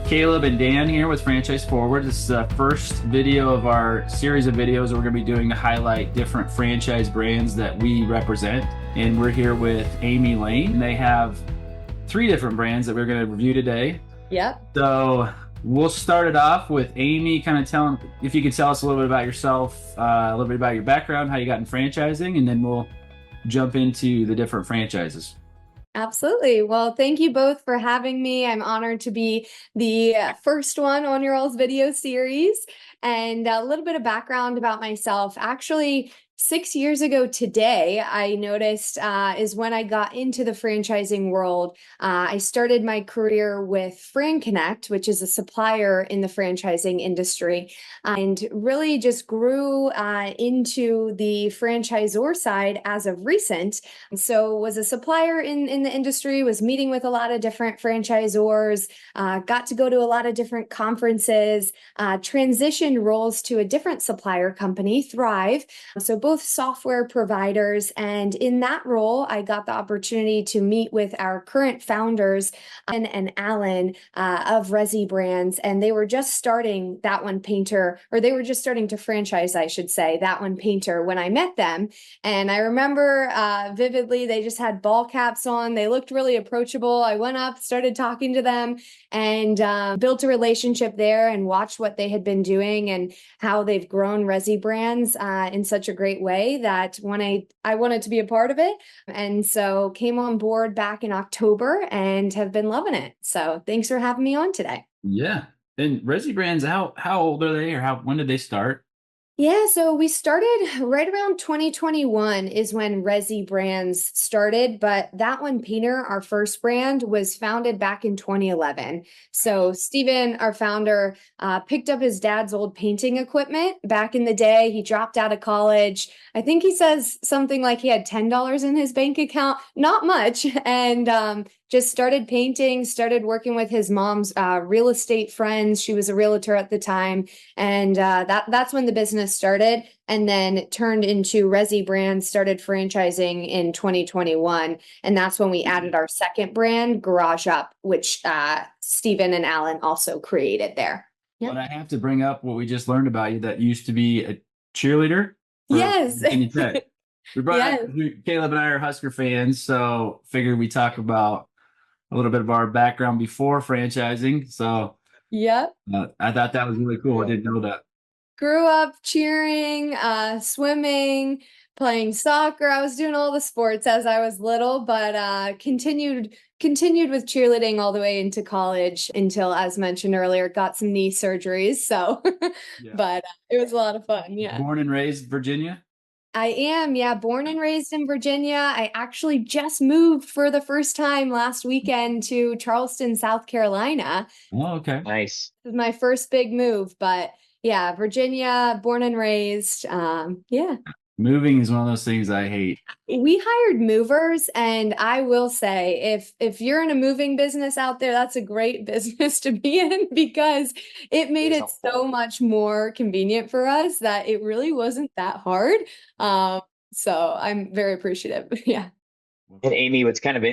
Caleb and Dan here with Franchise Forward. This is the first video of our series of videos that we're going to be doing to highlight different franchise brands that we represent. And we're here with Amy Lane. They have 3 different brands that we're going to review today. Yep. So we'll start it off with Amy, kind of telling, if you could tell us a little bit about yourself, a little bit about your background, how you got in franchising, and then we'll jump into the different franchises. Absolutely. Well, thank you both for having me. I'm honored to be the first one on your all's video series. And a little bit of background about myself. Actually, 6 years ago today, I noticed is when I got into the franchising world. I started my career with Fran Connect, which is a supplier in the franchising industry, and really just grew into the franchisor side as of recent. So was a supplier in the industry, was meeting with a lot of different franchisors, got to go to a lot of different conferences, transitioned roles to a different supplier company, Thrive. So both software providers. And in that role, I got the opportunity to meet with our current founders, and Alan of Resi-Brands. And they were just starting That One Painter, or they were just starting to franchise, I should say, That One Painter when I met them. And I remember vividly, they just had ball caps on. They looked really approachable. I went up, started talking to them, and built a relationship there and watched what they had been doing and how they've grown Resi-Brands in such a great way that when I wanted to be a part of it. And so came on board back in October and have been loving it. So thanks for having me on today. Yeah. And Resi-Brands, how old are they, or when did they start? Yeah, so we started right around 2021 is when Resi-Brands started, but That One Painter, our first brand, was founded back in 2011. So Steven, our founder, picked up his dad's old painting equipment back in the day. He dropped out of college. I think he says something like he had $10 in his bank account, not much, and just started painting, started working with his mom's real estate friends. She was a realtor at the time. And that's when the business started, and then it turned into Resi-Brands, started franchising in 2021. And that's when we added our second brand, Garage Up, which Stephen and Alan also created there. But I have to bring up what we just learned about you, that used to be a cheerleader for Yes. Virginia Tech. We brought Yes. Caleb and I are Husker fans, so figured we talk about a little bit of our background before franchising. So Yep. I thought that was really cool. I didn't know that. Grew up cheering, swimming, playing soccer. I was doing all the sports as I was little, but continued with cheerleading all the way into college until, as mentioned earlier, got some knee surgeries. So, Yeah. but it was a lot of fun. Yeah. Born and raised Virginia? I am. Yeah. Born and raised in Virginia. I actually just moved for the first time last weekend to Charleston, South Carolina. Oh, okay. Nice. This is my first big move, but yeah, Virginia, born and raised. Yeah. Moving is one of those things I hate. We hired movers, and I will say, if you're in a moving business out there, that's a great business to be in, because it made it so much more convenient for us that it really wasn't that hard. So I'm very appreciative. Yeah. And Amy, what's kind of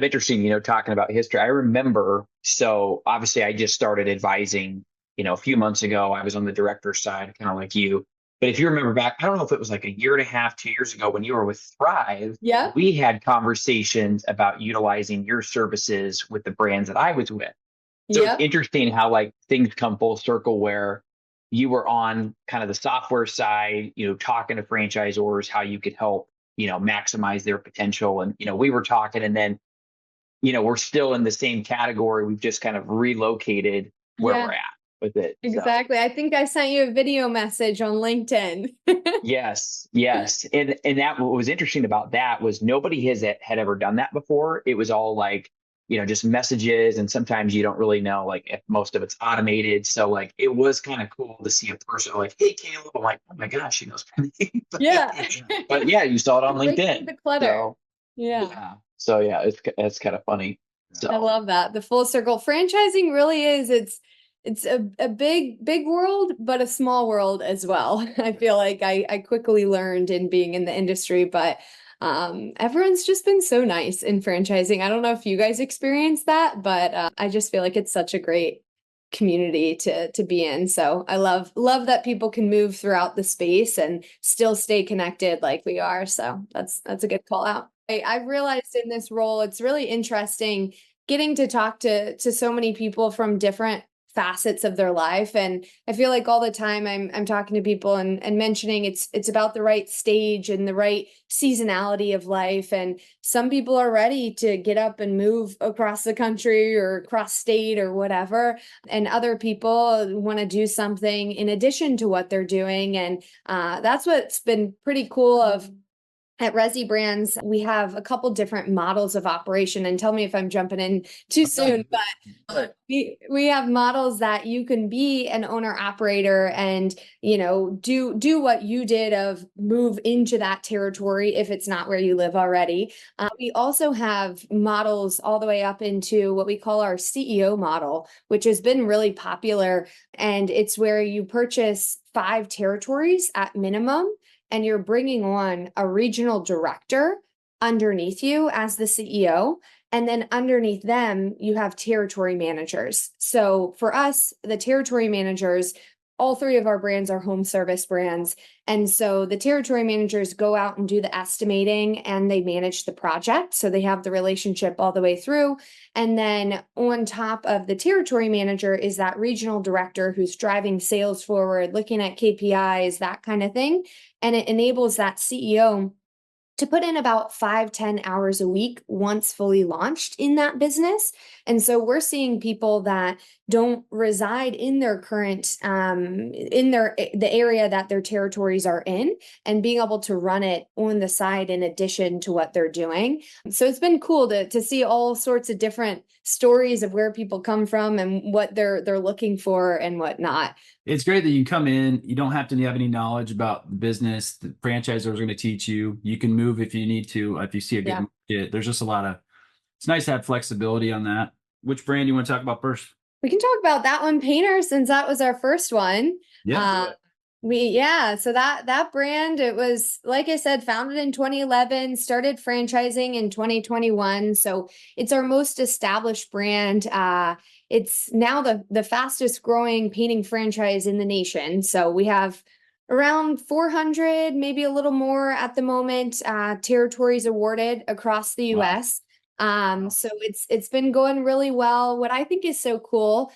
interesting, talking about history. I remember, so obviously I just started advising, a few months ago. I was on the director's side, kind of like you. But if you remember back, I don't know if it was like a year and a half, 2 years ago when you were with Thrive, Yeah. we had conversations about utilizing your services with the brands that I was with. So Yeah. it's interesting how like things come full circle, where you were on kind of the software side, talking to franchisors, how you could help, maximize their potential. And, we were talking, and then, we're still in the same category. We've just kind of relocated where Yeah. we're at with it. So, Exactly. I think I sent you a video message on LinkedIn. yes. And that, what was interesting about that was nobody had ever done that before. It was all like, just messages. And sometimes you don't really know, like, if most of it's automated. So like, it was kind of cool to see a person like, hey, Caleb. I'm like, oh my gosh, she knows my name. Yeah. But yeah, you saw it on LinkedIn. The clutter. So, Yeah. So yeah, it's kind of funny. So I love that. The full circle. Franchising really is, it's a big world, but a small world as well. I feel like I quickly learned in being in the industry, but everyone's just been so nice in franchising. I don't know if you guys experience that, but I just feel like it's such a great community to be in. So I love that people can move throughout the space and still stay connected like we are. So that's a good call out. I've realized in this role, it's really interesting getting to talk to so many people from different facets of their life. And I feel like all the time I'm talking to people and mentioning it's about the right stage and the right seasonality of life. And some people are ready to get up and move across the country or across state or whatever. And other people want to do something in addition to what they're doing. And that's what's been pretty cool of at Resi-Brands, we have a couple different models of operation, and tell me if I'm jumping in too soon, but we have models that you can be an owner operator and, do what you did of move into that territory if it's not where you live already. We also have models all the way up into what we call our CEO model, which has been really popular. And it's where you purchase 5 territories at minimum, and you're bringing on a regional director underneath you as the CEO. And then underneath them, you have territory managers. So for us, the territory managers, all 3 of our brands are home service brands. And so the territory managers go out and do the estimating and they manage the project. So they have the relationship all the way through. And then on top of the territory manager is that regional director who's driving sales forward, looking at KPIs, that kind of thing. And it enables that CEO to put in about 5-10 hours a week once fully launched in that business. And so we're seeing people that don't reside in their current the area that their territories are in, and being able to run it on the side in addition to what they're doing. So it's been cool to see all sorts of different stories of where people come from and what they're looking for and whatnot. It's great that you can come in. You don't have to have any knowledge about the business. The franchisor is going to teach you. You can move if you need to, if you see a good market. There's just it's nice to have flexibility on that. Which brand do you want to talk about first? We can talk about that one, Painter, since that was our first one. Yeah. So that brand, it was, like I said, founded in 2011, started franchising in 2021. So it's our most established brand. It's now the fastest growing painting franchise in the nation. So we have around 400, maybe a little more at the moment, territories awarded across the US. So it's been going really well. What I think is so cool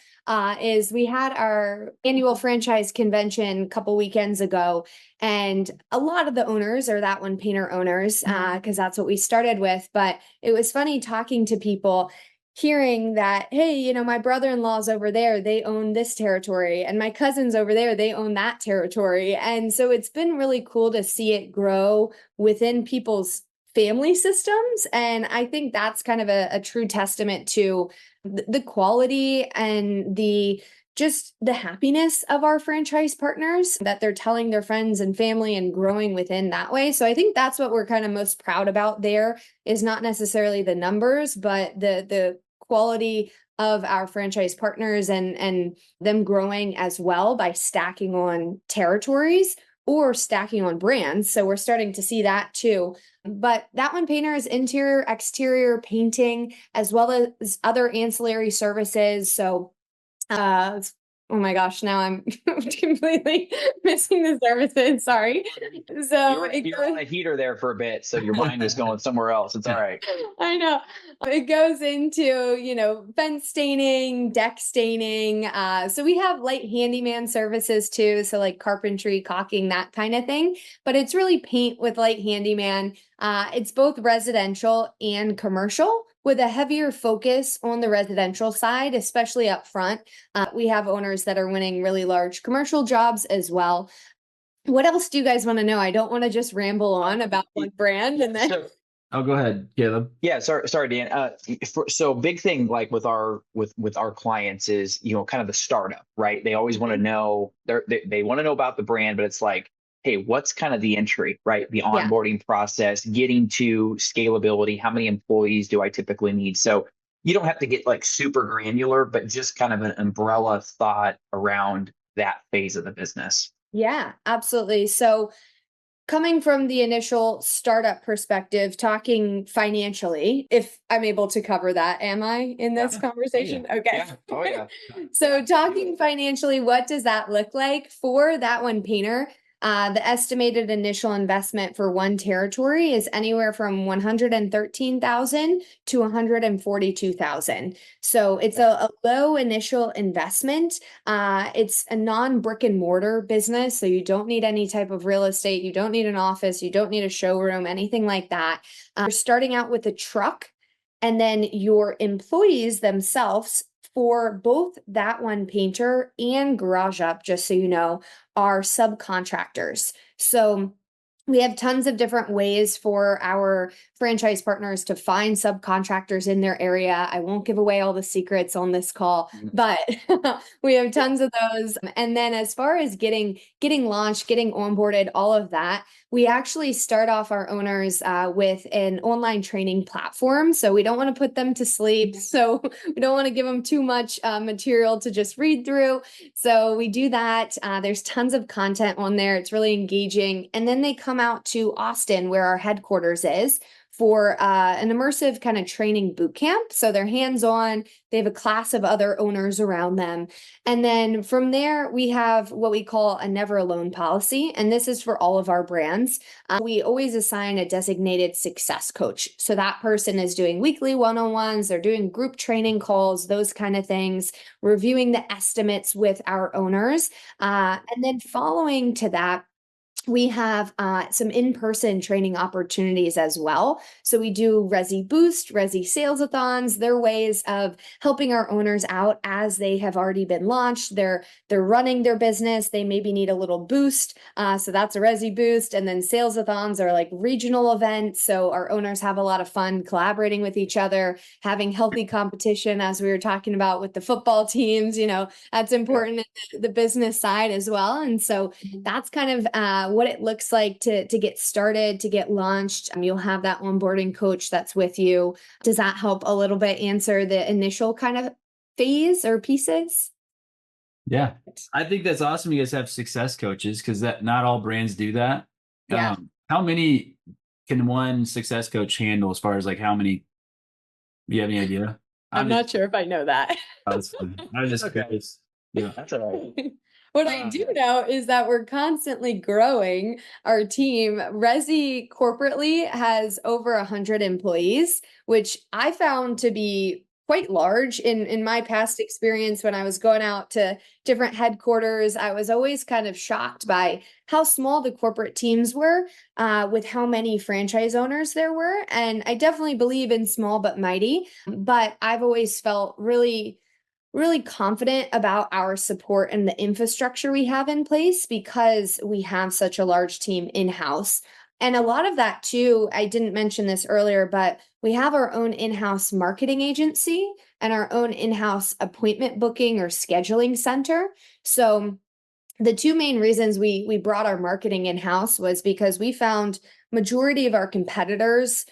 is we had our annual franchise convention a couple weekends ago, and a lot of the owners are that one Painter owners, because that's what we started with. But it was funny talking to people, hearing that, hey, my brother-in-law's over there, they own this territory, and my cousins over there, they own that territory. And so it's been really cool to see it grow within people's family systems. And I think that's kind of a true testament to the quality and the happiness of our franchise partners, that they're telling their friends and family and growing within that way. So I think that's what we're kind of most proud about there, is not necessarily the numbers, but the quality of our franchise partners and them growing as well by stacking on territories or stacking on brands. So we're starting to see that too. But that one, Painter, is interior, exterior painting, as well as other ancillary services. So, oh my gosh, now I'm completely missing the services. Sorry. So you're on a heater there for a bit, so your mind is going somewhere else. It's all right. I know. It goes into, fence staining, deck staining. So we have light handyman services too. So like carpentry, caulking, that kind of thing. But it's really paint with light handyman. It's both residential and commercial, with a heavier focus on the residential side, especially up front. We have owners that are winning really large commercial jobs as well. What else do you guys want to know? I don't want to just ramble on about one brand and then. Oh, go ahead, Caleb. Yeah, sorry, Dan. So big thing like with our clients is kind of the startup, right? They always want to know they want to know about the brand, but it's like, hey, what's kind of the entry, right? The onboarding process, getting to scalability. How many employees do I typically need? So you don't have to get like super granular, but just kind of an umbrella thought around that phase of the business. Yeah, absolutely. So coming from the initial startup perspective, talking financially, if I'm able to cover that, am I in this conversation? Oh, yeah. Okay. Yeah. Oh, yeah. So talking financially, what does that look like for that one painter? The estimated initial investment for one territory is anywhere from 113,000 to 142,000. So it's a low initial investment. It's a non-brick and mortar business, so you don't need any type of real estate, you don't need an office, you don't need a showroom, anything like that. You're starting out with a truck, and then your employees themselves for both that one painter and Garage Up, just so you know, are subcontractors. So we have tons of different ways for our franchise partners to find subcontractors in their area. I won't give away all the secrets on this call, but we have tons of those. And then as far as getting launched, getting onboarded, all of that, we actually start off our owners with an online training platform. So we don't want to put them to sleep. So we don't want to give them too much material to just read through. So we do that. There's tons of content on there. It's really engaging. And then they come out to Austin, where our headquarters is, for an immersive kind of training boot camp. So they're hands-on. They have a class of other owners around them. And then from there, we have what we call a never alone policy. And this is for all of our brands. We always assign a designated success coach. So that person is doing weekly one-on-ones, they're doing group training calls, those kind of things, reviewing the estimates with our owners. And then following to that, we have some in-person training opportunities as well. So we do Resi Boost, Resi Sales-a-thons. They're ways of helping our owners out as they have already been launched. They're running their business. They maybe need a little boost. So that's a Resi Boost. And then Sales-a-thons are like regional events. So our owners have a lot of fun collaborating with each other, having healthy competition, as we were talking about with the football teams. You know, that's important in the business side as well. And so that's kind of what it looks like to get started, to get launched. You'll have that onboarding coach that's with you. Does that help a little bit answer the initial kind of phase or pieces? Yeah, I think that's awesome. You guys have success coaches, because that not all brands do that. Yeah. How many can one success coach handle, as far as like how many? Do you have any idea? I'm not sure if I know that. I was just curious. Yeah. That's all right. What I do know is that we're constantly growing our team. Resi corporately has over 100 employees, which I found to be quite large in my past experience. When I was going out to different headquarters, I was always kind of shocked by how small the corporate teams were, with how many franchise owners there were. And I definitely believe in small but mighty, but I've always felt really confident about our support and the infrastructure we have in place, because we have such a large team in-house. And a lot of that too, I didn't mention this earlier, but we have our own in-house marketing agency and our own in-house appointment booking or scheduling center. So the two main reasons we brought our marketing in-house was because we found majority of our competitors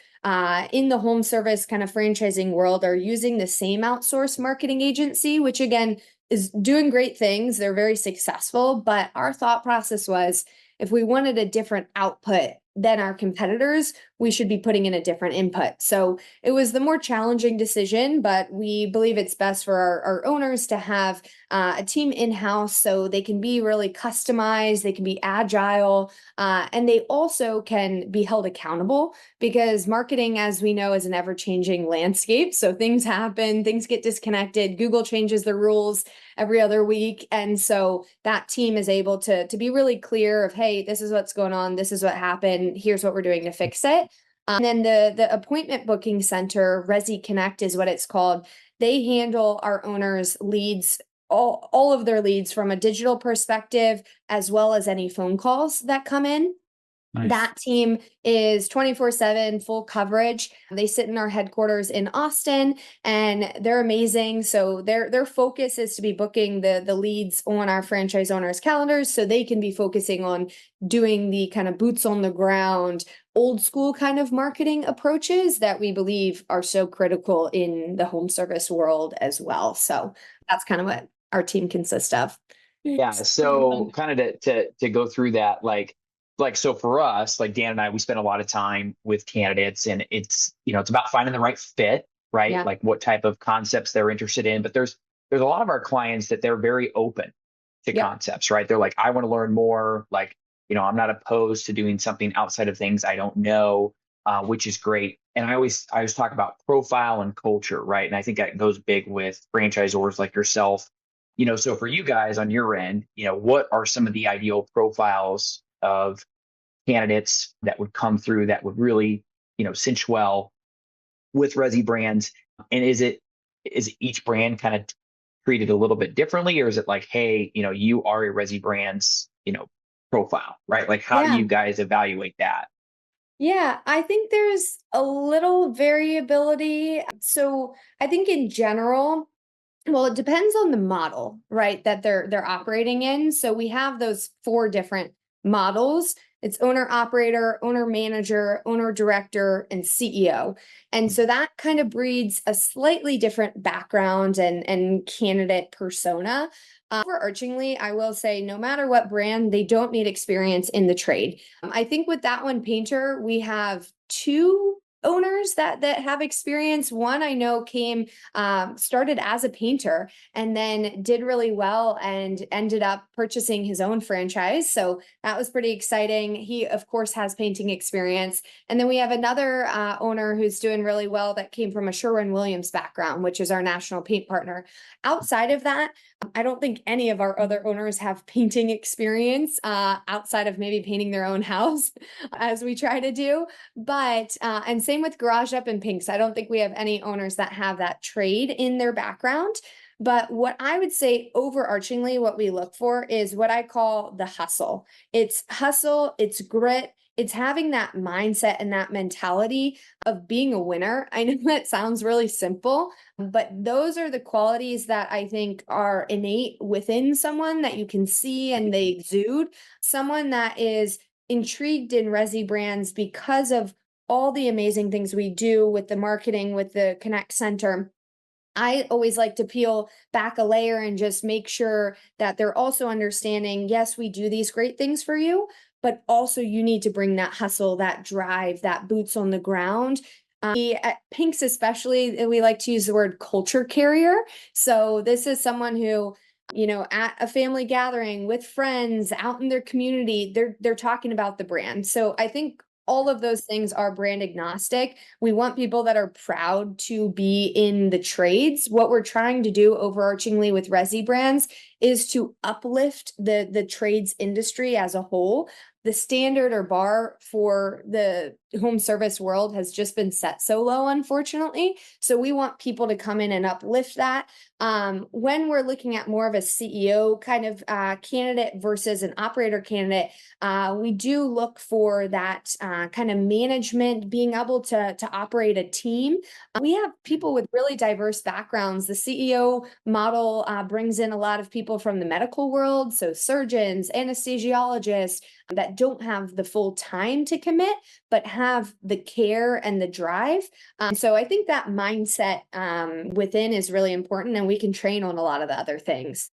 in the home service kind of franchising world are using the same outsourced marketing agency, which again is doing great things. They're very successful, but our thought process was, if we wanted a different output than our competitors, we should be putting in a different input. So it was the more challenging decision, but we believe it's best for our owners to have a team in-house, so they can be really customized, they can be agile, and they also can be held accountable, because marketing, as we know, is an ever-changing landscape. So things happen, things get disconnected, Google changes the rules every other week. And so that team is able to be really clear of, hey, this is what's going on, this is what happened, here's what we're doing to fix it. And then the appointment booking center, Resi Connect is what it's called. They handle our owners' leads, all of their leads from a digital perspective, as well as any phone calls that come in. Nice. That team is 24/7 full coverage. They sit in our headquarters in Austin, and they're amazing. So their focus is to be booking the leads on our franchise owners' calendars, so they can be focusing on doing the kind of boots on the ground, old school kind of marketing approaches that we believe are so critical in the home service world as well. So that's kind of what our team consists of. Yeah. So kind of to go through that, like like, so for us, like Dan and I, we spend a lot of time with candidates, and it's, it's about finding the right fit, right? Yeah. Like what type of concepts they're interested in. But there's a lot of our clients that they're very open to Yep. concepts, right? They're like, I want to learn more. Like, I'm not opposed to doing something outside of things I don't know, which is great. And I always talk about profile and culture, right? And I think that goes big with franchisors like yourself. So for you guys on your end, what are some of the ideal profiles of candidates that would come through that would really, cinch well with Resi-Brands? And is each brand kind of treated a little bit differently, or is it like, hey, you are a Resi-Brands, profile, right? Like, how do Yeah. you guys evaluate that? Yeah, I think there's a little variability. So I think in general, well, it depends on the model, right, that they're operating in. So we have those four different models. It's owner operator, owner manager, owner director, and CEO. And so that kind of breeds a slightly different background and candidate persona. Overarchingly, I will say no matter what brand, they don't need experience in the trade. I think with that one painter, we have two owners that have experience. One I know came started as a painter and then did really well and ended up purchasing his own franchise. So that was pretty exciting. He, of course, has painting experience. And then we have another owner who's doing really well that came from a Sherwin-Williams background, which is our national paint partner. Outside of that, I don't think any of our other owners have painting experience outside of maybe painting their own house, as we try to do. But, and same with Garage Up and Pinks. I don't think we have any owners that have that trade in their background. But what I would say overarchingly, what we look for is what I call the hustle. It's hustle, it's grit, it's having that mindset and that mentality of being a winner. I know that sounds really simple, but those are the qualities that I think are innate within someone that you can see and they exude. Someone that is intrigued in Resi-Brands because of all the amazing things we do with the marketing, with the Connect Center. I always like to peel back a layer and just make sure that they're also understanding, yes, we do these great things for you, but also you need to bring that hustle, that drive, that boots on the ground. At Pinks, especially, we like to use the word culture carrier. So this is someone who, at a family gathering with friends out in their community, they're talking about the brand. So I think all of those things are brand agnostic. We want people that are proud to be in the trades. What we're trying to do overarchingly with Resi-Brands is to uplift the trades industry as a whole. The standard or bar for the home service world has just been set so low, unfortunately. So we want people to come in and uplift that. When we're looking at more of a CEO kind of candidate versus an operator candidate, we do look for that kind of management, being able to operate a team. We have people with really diverse backgrounds. The CEO model brings in a lot of people from the medical world, so surgeons, anesthesiologists that don't have the full time to commit, but have the care and the drive. So I think that mindset within is really important, and we can train on a lot of the other things.